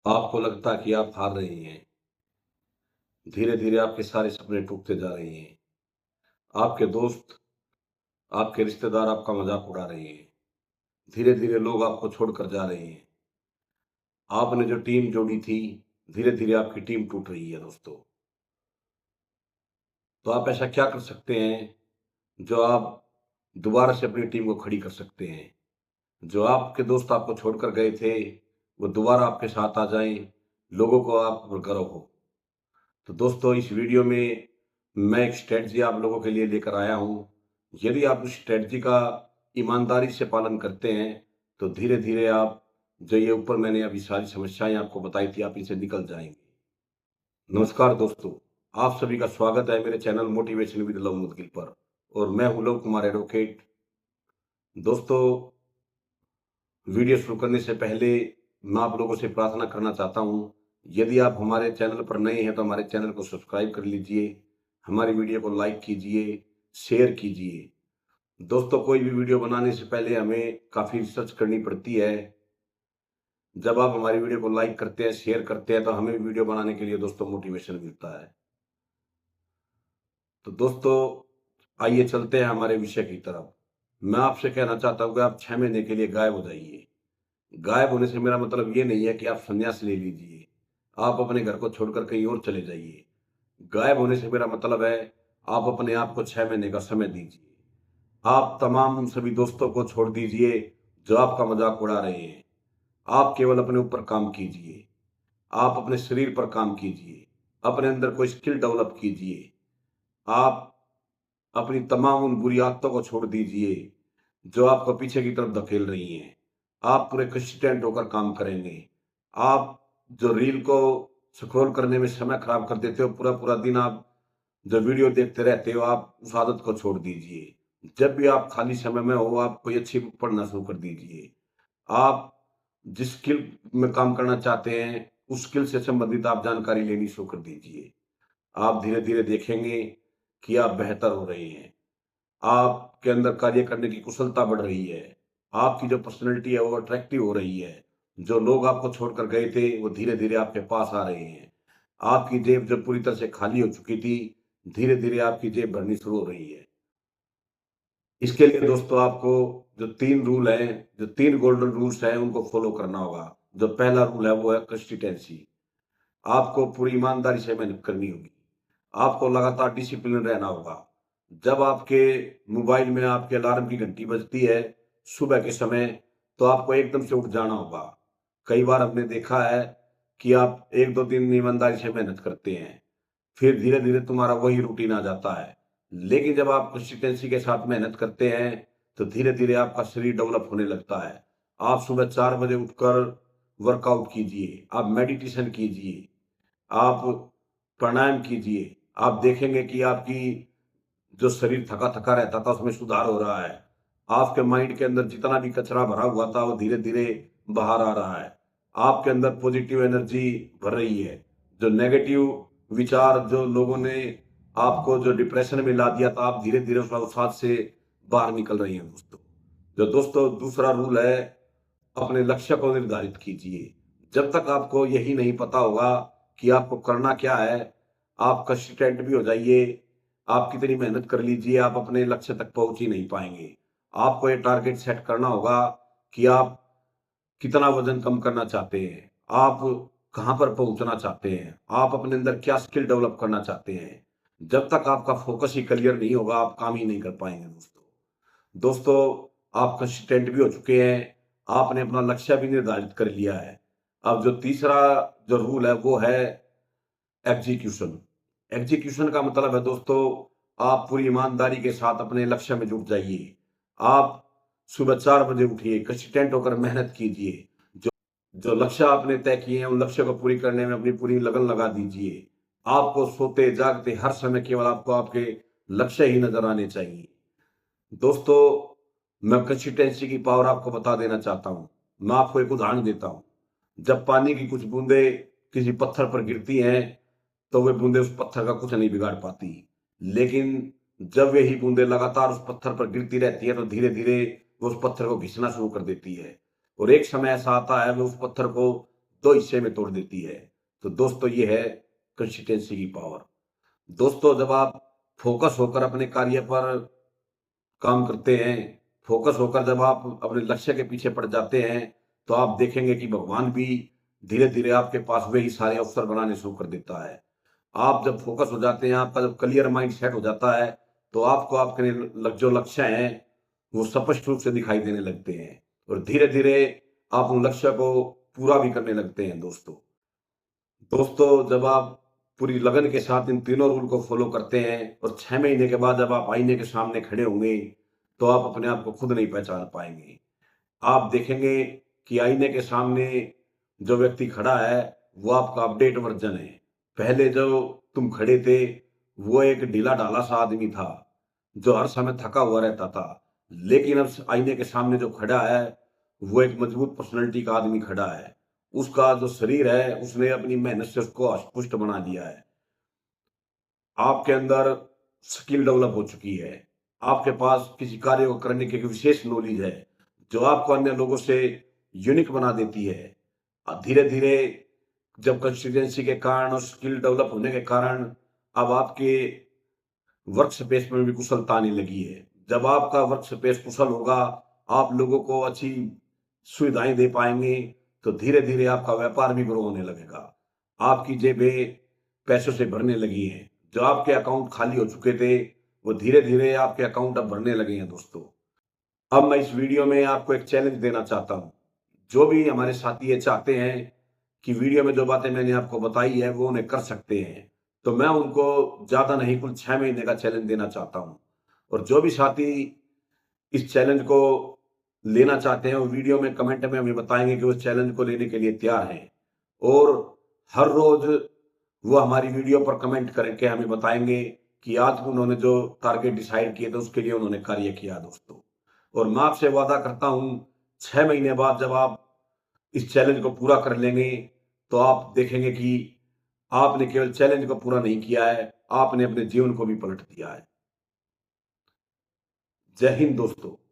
आपको लगता है कि आप हार रहे हैं। धीरे-धीरे आपके सारे सपने टूटते जा रहे हैं। आपके दोस्त, आपके रिश्तेदार आपका मज़ाक उड़ा रहे हैं। धीरे-धीरे लोग आपको छोड़कर जा रहे हैं। आपने जो टीम जोड़ी थी, धीरे-धीरे आपकी टीम टूट रही है दोस्तों। तो आप ऐसा क्या कर सकते हैं, जो आप दोबारा से अपनी टीम को खड़ी कर सकते हैं? जो आपके दोस्त आपको छोड़कर गए थे, वो दोबारा आपके साथ आ जाएँ, लोगों को आप पर गर्व हो। तो दोस्तों इस वीडियो में मैं एक स्ट्रेटजी आप लोगों के लिए लेकर आया हूँ। यदि आप उस स्ट्रेटजी का ईमानदारी से पालन करते हैं, तो धीरे-धीरे आप जो ये ऊपर मैंने अभी सारी समस्याएँ आपको बताई थी, आप इनसे निकल जाएँगे। नमस्कार दोस्तों, आप सभी का स्वागत है मेरे channel motivation with Luv Mudgil पर और मैं हूँ लव कुमार एडवोकेट। दोस्तों, वीडियो शुरू करने से पहले मैं आप लोगों से प्रार्थना करना चाहता हूँ, यदि आप हमारे चैनल पर नए हैं तो हमारे चैनल को सब्सक्राइब कर लीजिए, हमारी वीडियो को लाइक कीजिए, शेयर कीजिए। दोस्तों, कोई भी वीडियो बनाने से पहले हमें काफ़ी रिसर्च करनी पड़ती है। जब आप हमारी वीडियो को लाइक करते हैं, शेयर करते हैं, तो हमें भी वीडियो बनाने के लिए दोस्तों मोटिवेशन मिलता है। तो दोस्तों, आइए चलते हैं हमारे विषय की तरफ। मैं आपसे कहना चाहता हूँ कि आप 6 महीने के लिए गायब हो जाइए। गायब होने से मेरा मतलब ये नहीं है कि आप संन्यास ले लीजिए, आप अपने घर को छोड़कर कहीं और चले जाइए। गायब होने से मेरा मतलब है, आप अपने आप को 6 महीने का समय दीजिए। आप तमाम उन सभी दोस्तों को छोड़ दीजिए, जो आपका मज़ाक उड़ा रहे हैं। आप केवल अपने ऊपर काम कीजिए। आप अपने शरीर पर काम कीजिए। अपने अंदर कोई स्किल डेवलप कीजिए। आप अपनी तमाम उन बुरी आदतों को छोड़ दीजिए, जो आपको पीछे की तरफ धकेल रही हैं। आप पूरे कंसिस्टेंट होकर काम करेंगे। आप जो रील को स्क्रॉल करने में समय खराब कर देते हो, पूरा-पूरा दिन आप जो वीडियो देखते रहते हो, आप उस आदत को छोड़ दीजिए। जब भी आप खाली समय में हो, आप कोई अच्छी बुक पढ़ना शुरू कर दीजिए। आप जिस स्किल में काम करना चाहते हैं, उस स्किल से संबंधित आप जानकारी लेनी शुरू कर दीजिए। आप धीरे-धीरे देखेंगे कि आप बेहतर हो रहे हैं। आपके अंदर कार्य करने की कुशलता बढ़ रही है। आपकी जो पर्सनैलिटी है वो अट्रैक्टिव हो रही है। जो लोग आपको छोड़कर गए थे वो धीरे-धीरे आपके पास आ रहे हैं। आपकी जेब जब पूरी तरह से खाली हो चुकी थी, धीरे-धीरे आपकी जेब भरनी शुरू हो रही है। इसके लिए दोस्तों आपको जो 3 रूल हैं, जो 3 गोल्डन रूल्स हैं उनको फॉलो करना होगा। जो पहला रूल है वो है कंसिस्टेंसी। आपको पूरी ईमानदारी से मेहनत करनी होगी। आपको लगातार डिसिप्लिन रहना होगा। जब आपके मोबाइल में आपके अलार्म की घंटी बजती है सुबह के समय, तो आपको एकदम से उठ जाना होगा। कई बार हमने देखा है कि आप 1-2 दिन ईमानदारी से मेहनत करते हैं, फिर धीरे-धीरे तुम्हारा वही रूटीन आ जाता है। लेकिन जब आप कंसिस्टेंसी के साथ मेहनत करते हैं, तो धीरे-धीरे आपका शरीर डेवलप होने लगता है। आप सुबह 4 बजे उठकर वर्कआउट कीजिए, आप मेडिटेशन कीजिए, आप प्राणायाम कीजिए। आप देखेंगे कि आपकी जो शरीर थका-थका रहता था, उसमें सुधार हो रहा है। आपके माइंड के अंदर जितना भी कचरा भरा हुआ था, वो धीरे-धीरे बाहर आ रहा है। आपके अंदर पॉजिटिव एनर्जी भर रही है। जो नेगेटिव विचार जो लोगों ने आपको जो डिप्रेशन में ला दिया था, आप धीरे-धीरे उस अवसाद से बाहर निकल रही हैं दोस्तों। जो दोस्तों दूसरा रूल है, अपने लक्ष्य को निर्धारित कीजिए। जब तक आपको यही नहीं पता होगा कि आपको करना क्या है, आप कंसिस्टेंट भी हो जाइए, आप कितनी मेहनत कर लीजिए, आप अपने लक्ष्य तक पहुँच ही नहीं पाएँगे। आपको ये टारगेट सेट करना होगा कि आप कितना वज़न कम करना चाहते हैं, आप कहाँ पर पहुँचना चाहते हैं, आप अपने अंदर क्या स्किल डेवलप करना चाहते हैं। जब तक आपका फ़ोकस ही क्लियर नहीं होगा, आप काम ही नहीं कर पाएँगे दोस्तों। दोस्तों, आप कंसिस्टेंट भी हो चुके हैं, आपने अपना लक्ष्य भी निर्धारित कर लिया है। अब जो तीसरा जो रूल है वो है एग्ज़ीक्यूशन। एग्ज़ीक्यूशन का मतलब है दोस्तों, आप पूरी ईमानदारी के साथ अपने लक्ष्य में जुट जाइए। आप सुबह 4 बजे उठिए, कंसिस्टेंट होकर मेहनत कीजिए। जो जो लक्ष्य आपने तय किए हैं, उन लक्ष्य को पूरी करने में अपनी पूरी लगन लगा दीजिए। आपको सोते-जागते हर समय केवल आपको आपके लक्ष्य ही नज़र आने चाहिए। दोस्तों, मैं कंसिस्टेंसी की पावर आपको बता देना चाहता हूँ। मैं आपको एक उदाहरण देता हूँ। जब पानी की कुछ बूँदें किसी पत्थर पर गिरती हैं, तो वे बूँदें उस पत्थर का कुछ नहीं बिगाड़ पाती। लेकिन जब यही बूँदें लगातार उस पत्थर पर गिरती रहती हैं, तो धीरे-धीरे वो उस पत्थर को घिसना शुरू कर देती है। और एक समय ऐसा आता है, वो उस पत्थर को दो हिस्से में तोड़ देती है। तो दोस्तों ये है कंसिस्टेंसी की पावर। दोस्तों जब आप फोकस होकर अपने कार्य पर काम करते हैं, फोकस होकर जब आप अपने लक्ष्य के पीछे पड़ जाते हैं, तो आप देखेंगे कि भगवान भी धीरे-धीरे आपके पास वही सारे अवसर बनाने शुरू कर देता है। आप जब फोकस हो जाते हैं, आपका जब क्लियर माइंड सेट हो जाता है, तो आपको आपके जो लक्ष्य हैं, वो स्पष्ट रूप से दिखाई देने लगते हैं और धीरे-धीरे आप उन लक्ष्य को पूरा भी करने लगते हैं दोस्तों। दोस्तों, जब आप पूरी लगन के साथ इन तीनों रूल को फ़ॉलो करते हैं और 6 महीने के बाद जब आप आईने के सामने खड़े होंगे, तो आप अपने आप को खुद नहीं पहचान पाएँगे। आप देखेंगे कि आईने के सामने जो व्यक्ति खड़ा है, वो आपका अपडेट वर्ज़न है। पहले जो तुम खड़े थे, वो एक ढीला-ढाला सा आदमी था, जो हर समय थका हुआ रहता था। लेकिन अब स आईने के सामने जो खड़ा है, वो एक मजबूत पर्सनैलिटी का आदमी खड़ा है। उसका जो शरीर है, उसने अपनी मेहनत से उसको हष्ट-पुष्ट बना दिया है। आपके अंदर स्किल डेवलप हो चुकी है। आपके पास किसी कार्य को करने की एक विशेष नॉलेज है, जो आपको अन्य लोगों से यूनिक बना देती है। धीरे-धीरे जब कंसिस्टेंसी के कारण और स्किल डेवलप होने के कारण अब आपके वर्क स्पेस में भी कुशलता आने लगी है। जब आपका वर्क स्पेस कुशल होगा, आप लोगों को अच्छी सुविधाएँ दे पाएँगे, तो धीरे-धीरे आपका व्यापार भी ग्रो होने लगेगा। आपकी जेबें पैसों से भरने लगी हैं। जो आपके अकाउंट खाली हो चुके थे, वो धीरे-धीरे आपके अकाउंट अब भरने लगे हैं दोस्तों। अब मैं इस वीडियो में आपको एक चैलेंज देना चाहता हूँ। जो भी हमारे साथी ये चाहते हैं कि वीडियो में जो बातें मैंने आपको बताई है, वो उन्हें कर सकते हैं। तो मैं उनको ज़्यादा नहीं, कुल 6 महीने का चैलेंज देना चाहता हूँ। और जो भी साथी इस चैलेंज को लेना चाहते हैं, वो वीडियो में कमेंट में हमें बताएँगे कि वो चैलेंज को लेने के लिए तैयार हैं। और हर रोज़ वो हमारी वीडियो पर कमेंट करके हमें बताएँगे कि आज उन्होंने जो टारगेट डिसाइड किए थे, उसके लिए उन्होंने कार्य किया दोस्तों। और मैं आपसे वादा करता हूँ, 6 महीने बाद जब आप इस चैलेंज को पूरा कर लेंगे, तो आप देखेंगे कि आपने केवल चैलेंज को पूरा नहीं किया है, आपने अपने जीवन को भी पलट दिया है। जय हिंद दोस्तों।